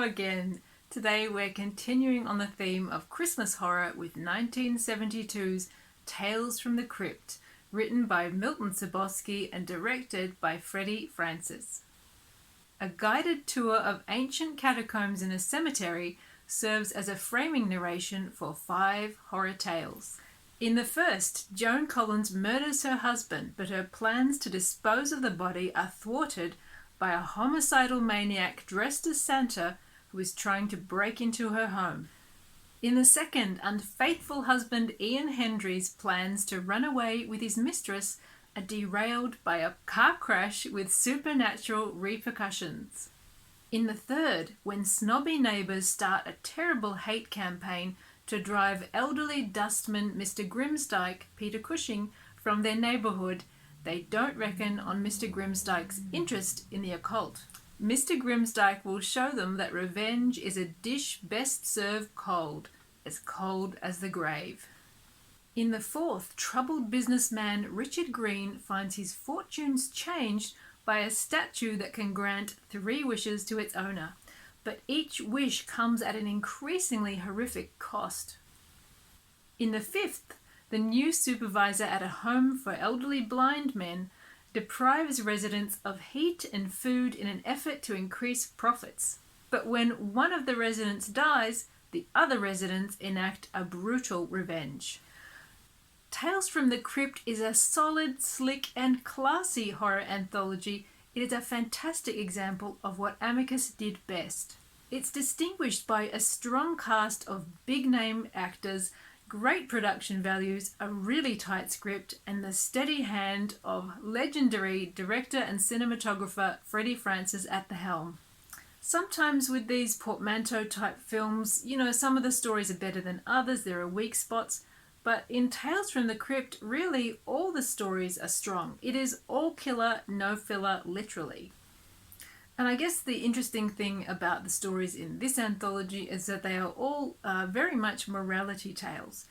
again. Today we're continuing on the theme of Christmas horror with 1972's Tales from the Crypt, written by Milton Subotsky and directed by Freddie Francis. A guided tour of ancient catacombs in a cemetery serves as a framing narration for 5 horror tales. In the first, Joan Collins murders her husband, but her plans to dispose of the body are thwarted by a homicidal maniac dressed as Santa who is trying to break into her home. In the second, unfaithful husband Ian Hendry's plans to run away with his mistress are derailed by a car crash with supernatural repercussions. In the third, when snobby neighbours start a terrible hate campaign to drive elderly dustman Mr. Grimsdyke, Peter Cushing, from their neighbourhood, they don't reckon on Mr. Grimsdyke's interest in the occult. Mr. Grimsdyke will show them that revenge is a dish best served cold as the grave. In the fourth, troubled businessman Richard Green finds his fortunes changed by a statue that can grant 3 wishes to its owner, but each wish comes at an increasingly horrific cost. In the fifth, the new supervisor at a home for elderly blind men deprives residents of heat and food in an effort to increase profits. But when one of the residents dies, the other residents enact a brutal revenge. Tales from the Crypt is a solid, slick, and classy horror anthology. It is a fantastic example of what Amicus did best. It's distinguished by a strong cast of big-name actors, great production values, a really tight script, and the steady hand of legendary director and cinematographer Freddie Francis at the helm. Sometimes with these portmanteau-type films, some of the stories are better than others, there are weak spots, but in Tales from the Crypt, really all the stories are strong. It is all killer, no filler, literally. And I guess the interesting thing about the stories in this anthology is that they are all very much morality tales.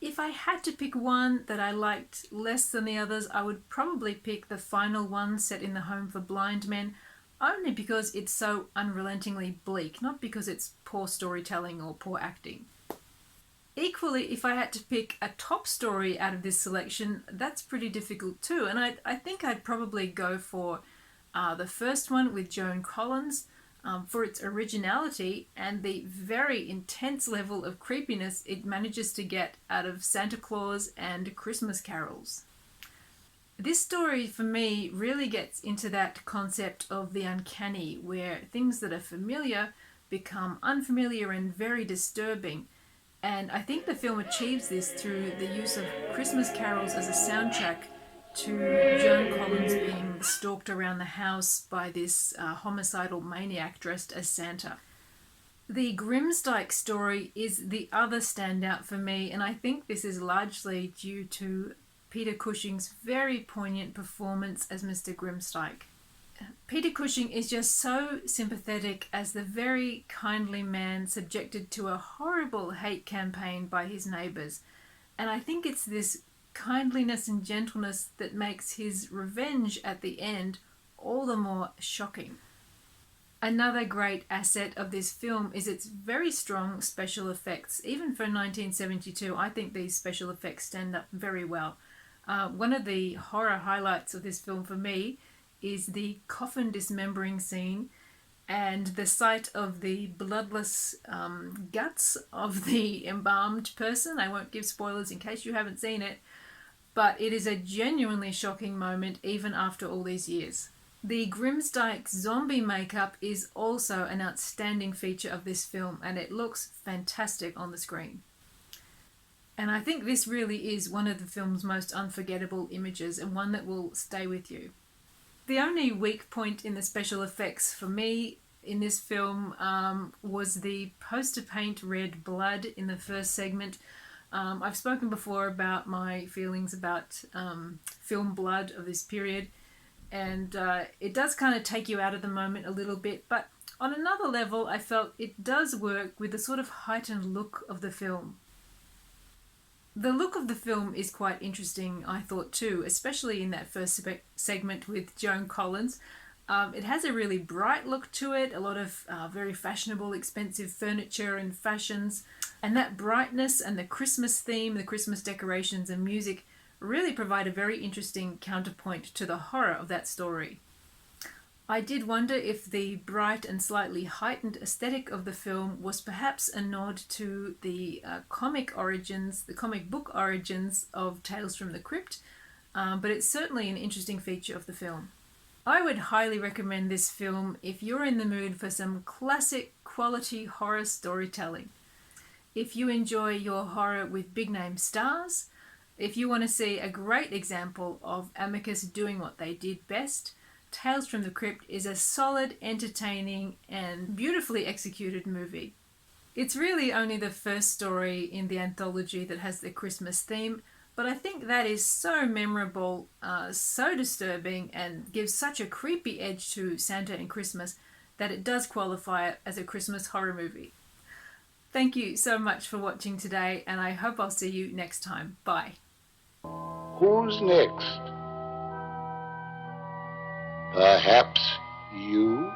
If I had to pick one that I liked less than the others, I would probably pick the final one set in the home for blind men, only because it's so unrelentingly bleak, not because it's poor storytelling or poor acting. Equally, if I had to pick a top story out of this selection, that's pretty difficult too, and I think I'd probably go for the first one with Joan Collins for its originality and the very intense level of creepiness it manages to get out of Santa Claus and Christmas carols. This story for me really gets into that concept of the uncanny, where things that are familiar become unfamiliar and very disturbing. And I think the film achieves this through the use of Christmas carols as a soundtrack to Joan Collins being stalked around the house by this homicidal maniac dressed as Santa. The Grimsdyke story is the other standout for me, and I think this is largely due to Peter Cushing's very poignant performance as Mr. Grimsdyke. Peter Cushing is just so sympathetic as the very kindly man subjected to a horrible hate campaign by his neighbours, and I think it's this kindliness and gentleness that makes his revenge at the end all the more shocking. Another great asset of this film is its very strong special effects. Even for 1972, I think these special effects stand up very well. One of the horror highlights of this film for me is the coffin dismembering scene and the sight of the bloodless guts of the embalmed person. I won't give spoilers in case you haven't seen it, but it is a genuinely shocking moment even after all these years. The Grimsdyke zombie makeup is also an outstanding feature of this film, and it looks fantastic on the screen. And I think this really is one of the film's most unforgettable images and one that will stay with you. The only weak point in the special effects for me in this film was the poster paint red blood in the first segment. I've spoken before about my feelings about film blood of this period, and it does kind of take you out of the moment a little bit, but on another level I felt it does work with the sort of heightened look of the film. The look of the film is quite interesting, I thought too, especially in that first segment with Joan Collins. It has a really bright look to it, a lot of very fashionable, expensive furniture and fashions. And that brightness and the Christmas theme, the Christmas decorations and music really provide a very interesting counterpoint to the horror of that story. I did wonder if the bright and slightly heightened aesthetic of the film was perhaps a nod to the comic book origins of Tales from the Crypt, but it's certainly an interesting feature of the film. I would highly recommend this film if you're in the mood for some classic quality horror storytelling. If you enjoy your horror with big name stars, if you want to see a great example of Amicus doing what they did best, Tales from the Crypt is a solid, entertaining, and beautifully executed movie. It's really only the first story in the anthology that has the Christmas theme, but I think that is so memorable, so disturbing, and gives such a creepy edge to Santa and Christmas that it does qualify as a Christmas horror movie. Thank you so much for watching today, and I hope I'll see you next time. Bye. Who's next? Perhaps you?